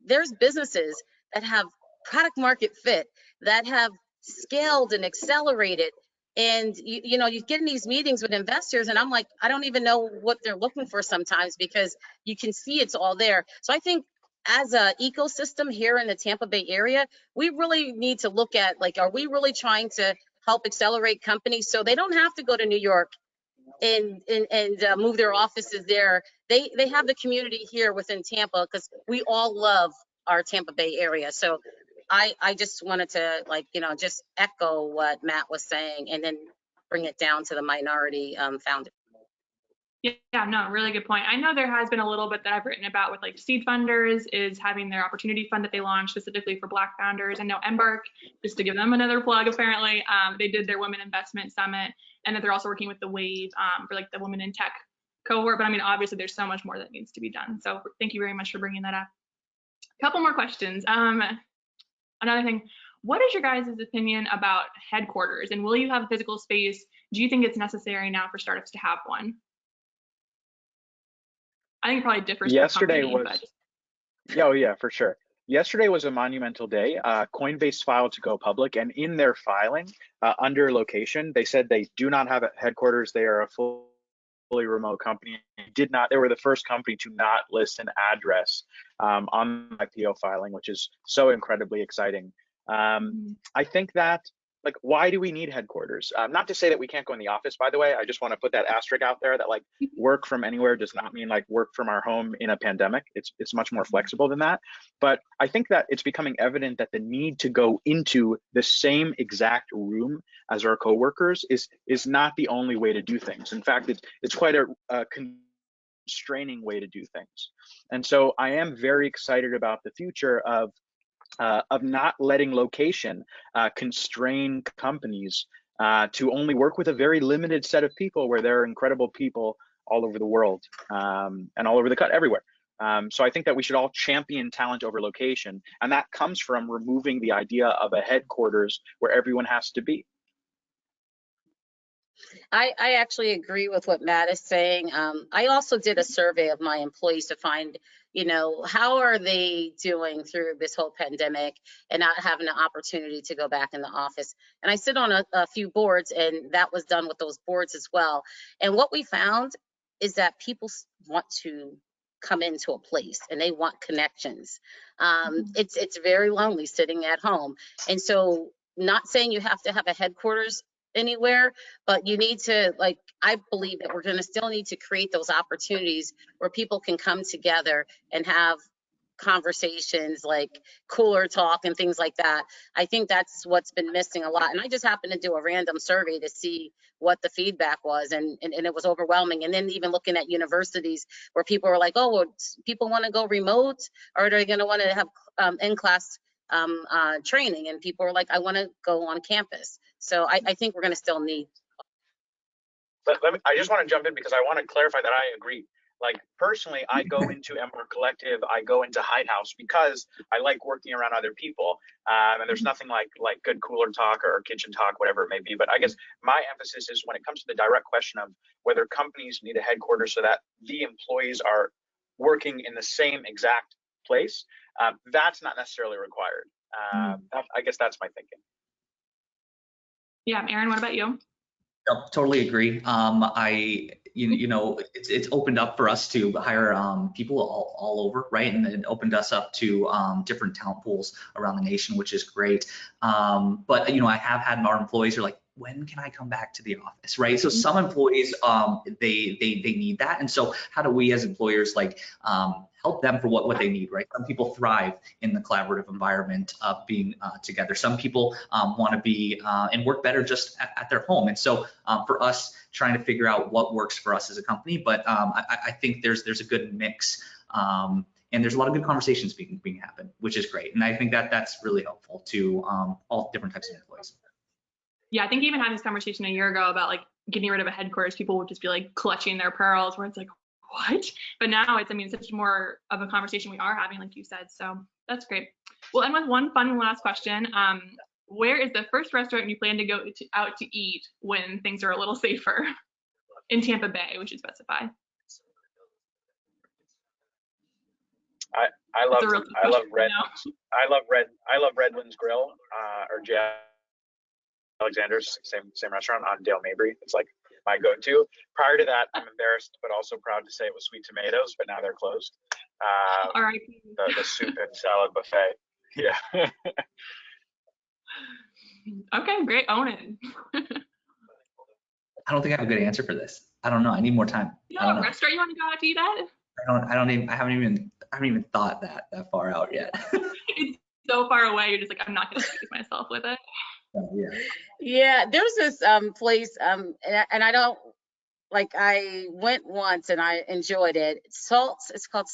there's businesses that have product market fit, that have scaled and accelerated. And you get in these meetings with investors, and I'm like, I don't even know what they're looking for sometimes, because you can see it's all there. So I think as an ecosystem here in the Tampa Bay area, we really need to look at, like, are we really trying to help accelerate companies so they don't have to go to New York and move their offices there? They have the community here within Tampa, because we all love our Tampa Bay area. So I just wanted to, like, just echo what Matt was saying, and then bring it down to the minority founder. Yeah, no, really good point. I know there has been a little bit that I've written about with, like, seed funders is having their opportunity fund that they launched specifically for Black founders. I know Embark, just to give them another plug, apparently, they did their Women Investment Summit, and that they're also working with the Wave for, like, the Women in Tech cohort. But I mean, obviously there's so much more that needs to be done. So thank you very much for bringing that up. A couple more questions. Another thing, what is your guys' opinion about headquarters, and will you have a physical space? Do you think it's necessary now for startups to have one? I think it probably differs per company, but... Oh yeah, for sure. Yesterday was a monumental day. Coinbase filed to go public, and in their filing, under location, they said they do not have a headquarters. They are a fully remote company. They were the first company to not list an address on the IPO filing, which is so incredibly exciting. I think that, like, why do we need headquarters? Not to say that we can't go in the office, by the way. I just want to put that asterisk out there that, like, work from anywhere does not mean, like, work from our home in a pandemic. It's much more flexible than that. But I think that it's becoming evident that the need to go into the same exact room as our coworkers is not the only way to do things. In fact, it's quite a constraining way to do things. And so I am very excited about the future of not letting location constrain companies to only work with a very limited set of people, where there are incredible people all over the world and all over everywhere. So I think that we should all champion talent over location, and that comes from removing the idea of a headquarters where everyone has to be. I actually agree with what Matt is saying. I also did a survey of my employees to find, how are they doing through this whole pandemic and not having the opportunity to go back in the office. And I sit on a few boards, and that was done with those boards as well. And what we found is that people want to come into a place and they want connections. It's very lonely sitting at home. And so, not saying you have to have a headquarters anywhere, but you need to, like, I believe that we're going to still need to create those opportunities where people can come together and have conversations, like cooler talk and things like that. I think that's what's been missing a lot. And I just happened to do a random survey to see what the feedback was, and it was overwhelming. And then even looking at universities where people were like, oh, well, people want to go remote, or are they going to want to have in-class training? And people were like, I want to go on campus. So I think we're going to still need. But I just want to jump in because I want to clarify that I agree. Like, personally, I go into MR Collective, I go into Hidehouse because I like working around other people. And there's nothing like good cooler talk or kitchen talk, whatever it may be. But I guess my emphasis is when it comes to the direct question of whether companies need a headquarters so that the employees are working in the same exact place, that's not necessarily required. I guess that's my thinking. Yeah, Aaron, what about you? No, totally agree. It's opened up for us to hire people all over, right? And it opened us up to different talent pools around the nation, which is great. But I have had our employees are like, when can I come back to the office, right? So some employees, they need that. And so how do we as employers help them for what they need, right? Some people thrive in the collaborative environment of being together. Some people want to be and work better just at their home. And so for us, trying to figure out what works for us as a company, but I think there's a good mix. And there's a lot of good conversations being happen, which is great. And I think that's really helpful to all different types of employees. Yeah, I think even had this conversation a year ago about like getting rid of a headquarters, people would just be like clutching their pearls, where it's like, what? But now it's, such more of a conversation we are having, like you said. So that's great. We'll end with one fun last question. Where is the first restaurant you plan to go out to eat when things are a little safer? In Tampa Bay, we should specify. I love Redlands Grill or J. Alexander's, same restaurant on Dale Mabry. It's like my go-to. Prior to that, I'm embarrassed, but also proud to say it was Sweet Tomatoes, but now they're closed. All right. The soup and salad buffet. Yeah. Okay, great. Own it. I don't think I have a good answer for this. I don't know. I need more time. You know what restaurant you want to go out to eat at? I haven't even thought that far out yet. It's so far away. You're just like, I'm not going to excuse myself with it. Yeah, there's this place and I don't I went once and I enjoyed it. It's called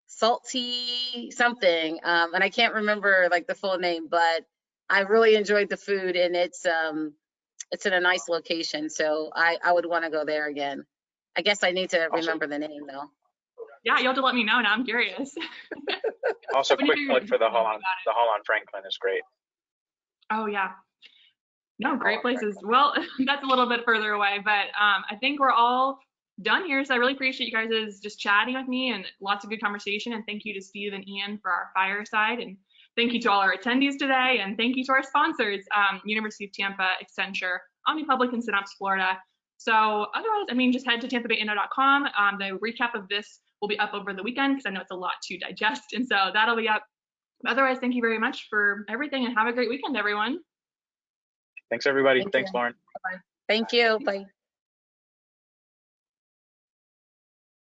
Salty something, and I can't remember the full name, but I really enjoyed the food, and it's in a nice location, so I would want to go there again. I guess I need to remember the name though. Yeah, you'll have to let me know now. I'm curious. Also, quick plug for the Hall on Franklin is great. Oh yeah. No, great places. Well, that's a little bit further away, but I think we're all done here. So I really appreciate you guys just chatting with me and lots of good conversation. And thank you to Steve and Ian for our fireside. And thank you to all our attendees today. And thank you to our sponsors, University of Tampa, Accenture, OmniPublic, and Synapse, Florida. So otherwise, just head to tampabayinno.com. The recap of this will be up over the weekend because I know it's a lot to digest. And so that'll be up. Otherwise, thank you very much for everything and have a great weekend, everyone. Thanks, everybody. Thanks, Lauren. Bye. Thank you. Bye.